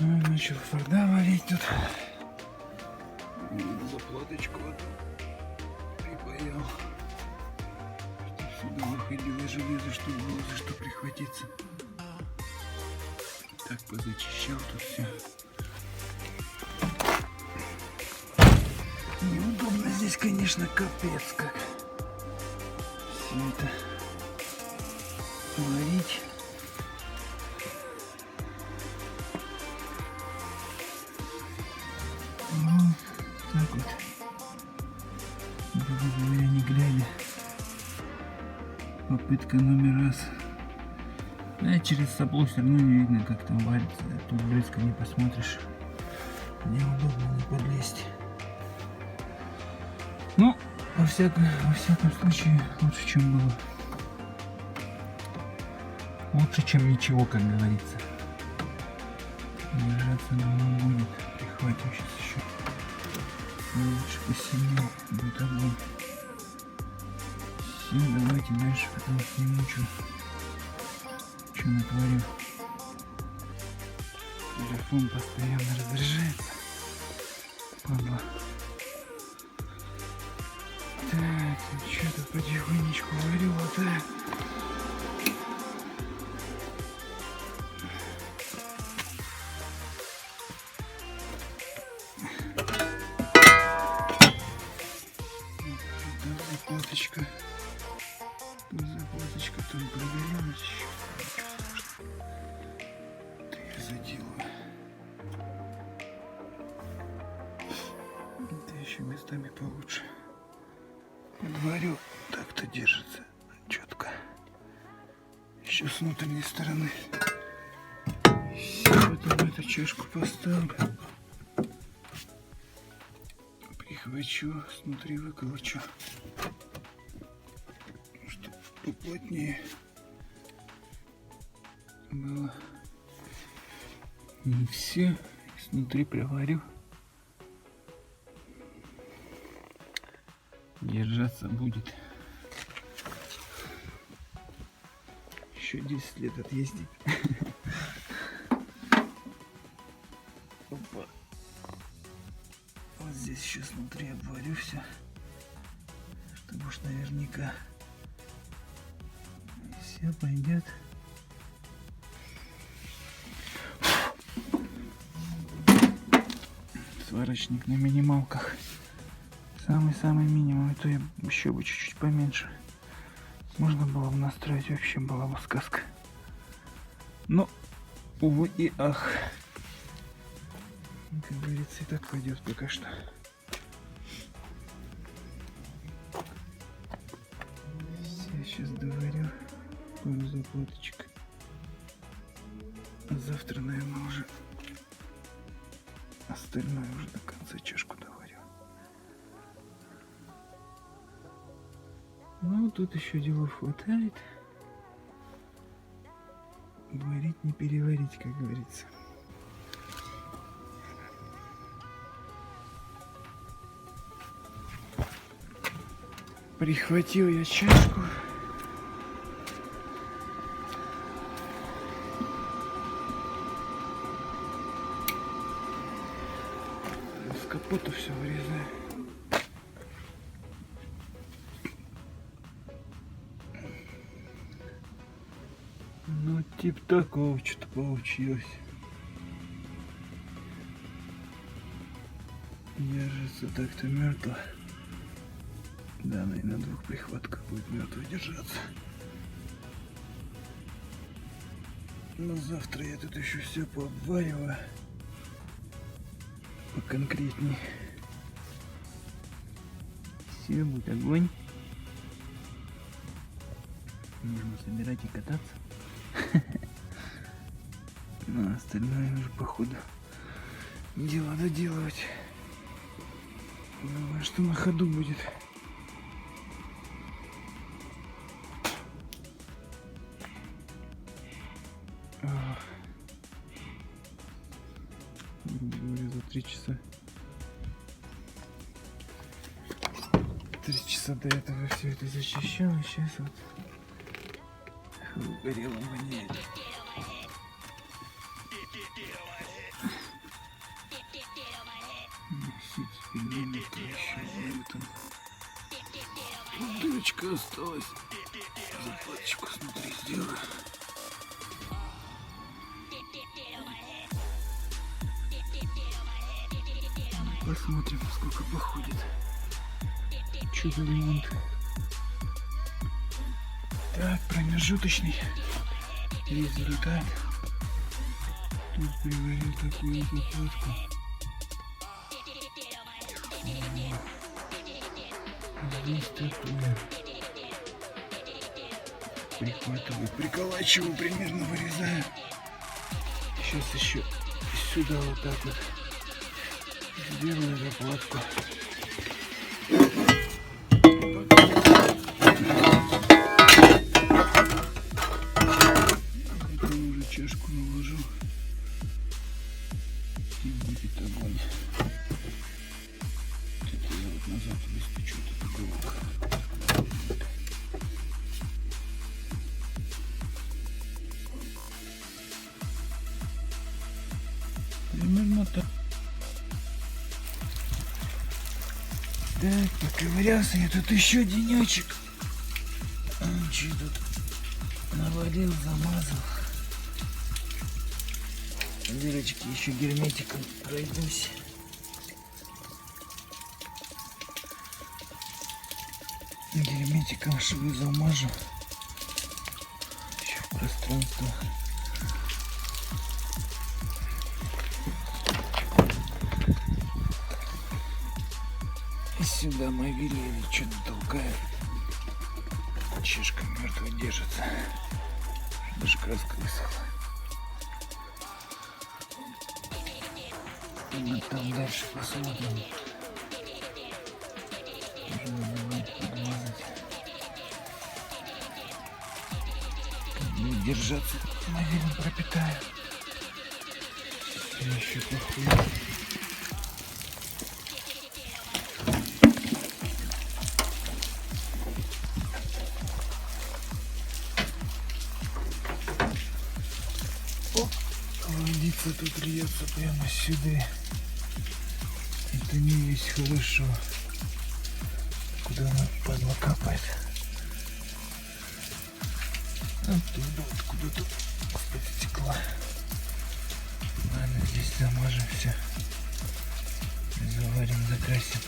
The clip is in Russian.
Начал форда валить тут. Заплаточку припаял. Чтоб сюда выходило железо, чтобы было за что прихватиться. Так позачищал тут все. Неудобно здесь, конечно, капец как. Все это варить. Ну, так вот. Грубо говоря, не глядя. Попытка номер раз. Да, через сопло все равно не видно, как там варится. Тут близко не посмотришь. Неудобно не подлезть. Ну, во всяком случае, лучше, чем было. Лучше, чем ничего, как говорится. Держаться не будет. Прихватим сейчас еще. Лучше посильнее будет огонь. Все, давайте дальше, потому что не мучу. Что натворил? Телефон постоянно разряжается. Падла. Так, что-то потихонечку варю вот так. Заплаточка там проверилась еще. Это я заделаю. Это еще местами получше. Подварю, так-то держится четко. Еще с внутренней стороны. Все, потом эту чашку поставлю. Прихвачу, снутри выколочу. Чтобы поплотнее было. И все. Снутри приварю. Держаться будет. Еще 10 лет отъездить. Опа. Вот здесь сейчас внутри обварю все, чтобы уж наверняка все пойдет. Сварочник на минималках. Самый-самый минимум, и то я еще бы чуть-чуть поменьше. Можно было бы настроить, вообще была бы сказка. Но, увы и ах. Как говорится, и так пойдет пока что. Все, сейчас доварю пару заплаточек. А завтра, наверное, уже остальное уже до конца чашку доварю. Ну, тут еще делов хватает. Варить не переварить, как говорится. Прихватил я чашку. С капота все вырезаю. Ну, типа такого что-то получилось. Держится так-то мертво. Да, она и на двух прихватках будет мертво держаться. Но завтра я тут еще все пообвариваю поконкретней. Все, будет огонь. Можно собирать и кататься. Но остальное уже походу дело доделывать. Думаю, что на ходу будет. Говорю, за 3 часа. 3 часа до этого все это зачищал, и сейчас вот горело воняет. Миллиметра еще в этом. Вот дырочка осталась. Заплаточку смотри сделаю. Посмотрим, сколько походит. Чудо ремонт. Так, промежуточный результат. Тут приварил такую заплатку. Здесь такое. Прихватываю, приколачиваю, примерно вырезаю. Сейчас еще сюда вот так вот сделаю заплатку. Потом уже чашку наложу. И будет огонь. Это я вот назад обеспечу этот уголок. Примерно так. Так, поковырялся я тут еще денечек. Что тут навалил, замазал. Дырочки еще герметиком пройдусь. Герметиком швы замажу. Еще в пространство. И сюда мовили или что-то толкаю. Чешка мертво держится. Даже краска высохла. И там дальше посмотрим. Будет держаться, наверное, пропитаю. И еще похуй. Водица тут льется прямо сюда. Это не есть хорошо. Куда она, падла, капает? Оттуда, откуда-то из-под стекла. Ладно, здесь замажем все. Заварим, закрасим.